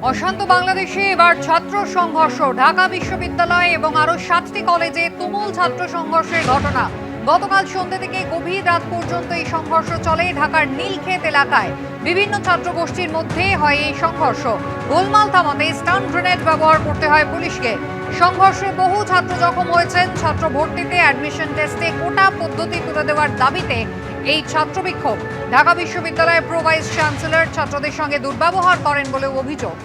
অশান্ত বাংলাদেশে এবার ছাত্র সংঘর্ষ, ঢাকা বিশ্ববিদ্যালয় এবং আরো 7টি কলেজে তুমুল ছাত্র সংঘর্ষের ঘটনা। গতকাল সন্ধ্যে থেকে গভীর রাত পর্যন্ত এই সংঘর্ষ চলে। ঢাকার নীলক্ষেত এলাকায় বিভিন্ন ছাত্র গোষ্ঠীর মধ্যে হয় এই সংঘর্ষ। গোলমাল থামাতে স্টান গ্রেনেড ব্যবহার করতে হয় পুলিশকে। সংঘর্ষে বহু ছাত্র জখম হয়েছেন। ছাত্র ভর্তিতে অ্যাডমিশন টেস্টে কোটা পদ্ধতি তুলে দেওয়ার দাবিতে এই ছাত্র বিক্ষোভ। ঢাকা বিশ্ববিদ্যালয়ের প্রো ভাইস চ্যান্সেলর ছাত্রদের সঙ্গে দুর্ব্যবহার করেন বলে অভিযোগ।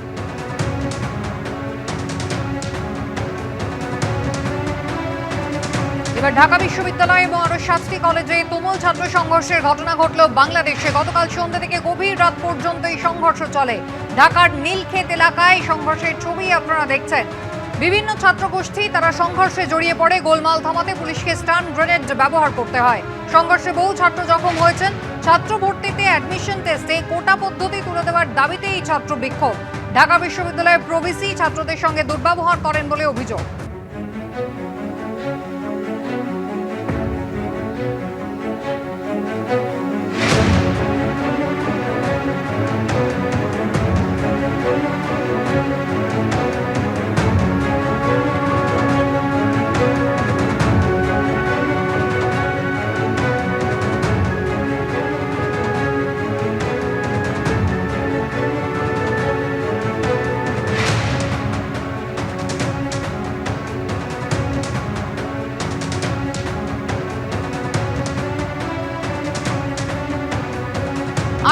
এবার ঢাকা বিশ্ববিদ্যালয় এবং আরো 7টি কলেজে তুমুল ছাত্র সংঘর্ষের ঘটনা ঘটল বাংলাদেশে। গতকাল সন্ধ্যা থেকে গভীর রাত পর্যন্ত এই সংঘর্ষ চলে। ঢাকার নীলক্ষেত এলাকায় সংঘর্ষের ছবি আপনারা দেখছেন। বিভিন্ন ছাত্র গোষ্ঠী তারা সংঘর্ষে জড়িয়ে পড়ে। গোলমাল থামাতে পুলিশকে স্টান গ্রেনেড ব্যবহার করতে হয়। সংঘর্ষে বহু ছাত্র জখম হয়েছেন। ছাত্র ভর্তিতে অ্যাডমিশন টেস্টে কোটা পদ্ধতি তুলে দেওয়ার দাবিতে এই ছাত্র বিক্ষোভ। ঢাকা বিশ্ববিদ্যালয়ের প্রভিসি ছাত্রদের সঙ্গে দুর্ব্যবহার করেন বলে অভিযোগ।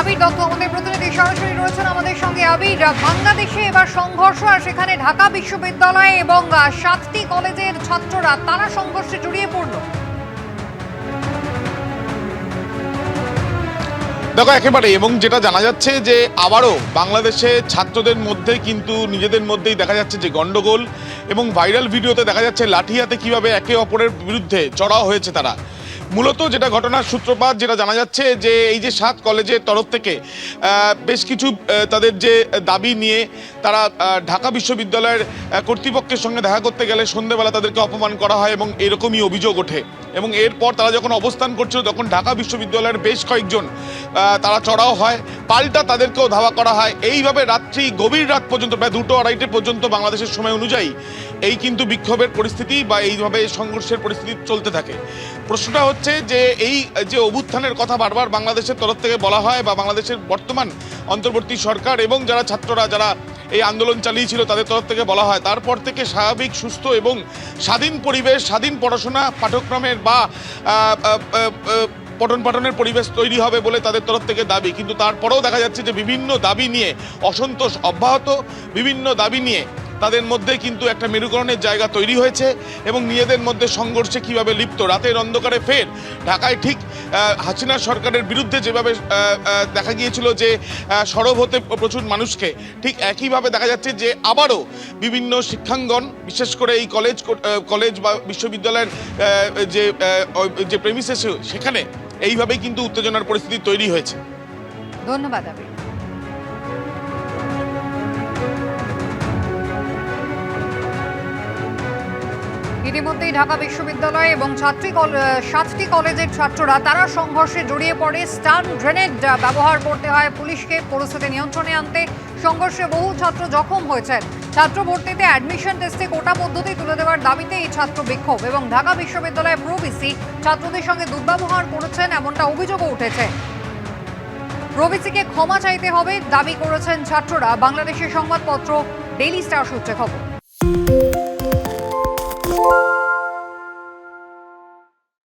আবির দত্ত আমাদের প্রতিনিধি সরাসরি রয়েছেন আমাদের সঙ্গে। আবির, বাংলাদেশে এবার সংঘর্ষ, আর সেখানে ঢাকা বিশ্ববিদ্যালয় এবং 7টি কলেজের ছাত্ররা তারা সংঘর্ষে জড়িয়ে পড়ল। দেখো একেবারে, এবং যেটা জানা যাচ্ছে যে আবারও বাংলাদেশে ছাত্রদের মধ্যে কিন্তু নিজেদের মধ্যেই দেখা যাচ্ছে যে গন্ডগোল, এবং ভাইরাল ভিডিওতে দেখা যাচ্ছে লাঠি হাতে কিভাবে একে অপরের বিরুদ্ধে চড়াও হয়েছে তারা। মূলত যেটা ঘটনার সূত্রপাত যেটা জানা যাচ্ছে যে এই যে 7 কলেজের তরফ থেকে বেশ কিছু তাদের যে দাবি নিয়ে তারা ঢাকা বিশ্ববিদ্যালয়ের কর্তৃপক্ষের সঙ্গে দেখা করতে গেলে সন্ধ্যেবেলা তাদেরকে অপমান করা হয় এবং এরকমই অভিযোগ ওঠে। এবং এরপর তারা যখন অবস্থান করছিল তখন ঢাকা বিশ্ববিদ্যালয়ের বেশ কয়েকজন তারা চড়াও হয়, পাল্টা তাদেরকেও ধাওয়া করা হয়। এইভাবে রাত্রি গভীর রাত পর্যন্ত প্রায় 2-2:30 পর্যন্ত বাংলাদেশের সময় অনুযায়ী এই কিন্তু বিক্ষোভের পরিস্থিতি বা এইভাবে সংঘর্ষের পরিস্থিতি চলতে থাকে। প্রশ্নটা হচ্ছে যে এই যে অভ্যুত্থানের কথা বারবার বাংলাদেশের তরফ থেকে বলা হয় বা বাংলাদেশের বর্তমান অন্তর্বর্তী সরকার এবং যারা ছাত্ররা যারা এই আন্দোলন চালিয়েছিল তাদের তরফ থেকে বলা হয়, তারপর থেকে স্বাভাবিক, সুস্থ এবং স্বাধীন পরিবেশ, স্বাধীন পড়াশোনা পাঠ্যক্রমের বা পঠন পাঠনের পরিবেশ তৈরি হবে বলে তাদের তরফ থেকে দাবি। কিন্তু তারপরেও দেখা যাচ্ছে যে বিভিন্ন দাবি নিয়ে অসন্তোষ অব্যাহত, বিভিন্ন দাবি নিয়ে তাদের মধ্যে কিন্তু একটা মেরুকরণের জায়গা তৈরি হয়েছে এবং নিজেদের মধ্যে সংঘর্ষে কিভাবে লিপ্ত। রাতের অন্ধকারে ফের ঢাকায় ঠিক হাসিনা সরকারের বিরুদ্ধে যেভাবে দেখা গিয়েছিল যে সরব হতে প্রচুর মানুষকে, ঠিক একইভাবে দেখা যাচ্ছে যে আবারও বিভিন্ন শিক্ষাঙ্গন, বিশেষ করে এই কলেজ বা বিশ্ববিদ্যালয়ের যে প্রেমিসেস সেখানে এইভাবেই কিন্তু উত্তেজনার পরিস্থিতি তৈরি হয়েছে। ধন্যবাদ আবির। ইতিমধ্যেই ঢাকা বিশ্ববিদ্যালয় এবং 7টি কলেজের ছাত্ররা তারা সংঘর্ষে জড়িয়ে পড়ে। স্টান গ্রেনেড ব্যবহার করতে হয় পুলিশকে পরিস্থিতি নিয়ন্ত্রণে আনতে। সংঘর্ষে বহু ছাত্র জখম হয়েছেন। ছাত্র ভর্তিতে অ্যাডমিশন টেস্টে কোটা পদ্ধতি তুলে দেওয়ার দাবিতে এই ছাত্র বিক্ষোভ। এবং ঢাকা বিশ্ববিদ্যালয়ের প্রভিসি ছাত্রদের সঙ্গে দুর্ব্যবহার করেছেন এমনটা অভিযোগও উঠেছে। প্রভিসিকে ক্ষমা চাইতে হবে দাবি করেছেন ছাত্ররা। বাংলাদেশের সংবাদপত্র ডেইলি স্টার সূত্রে খবর।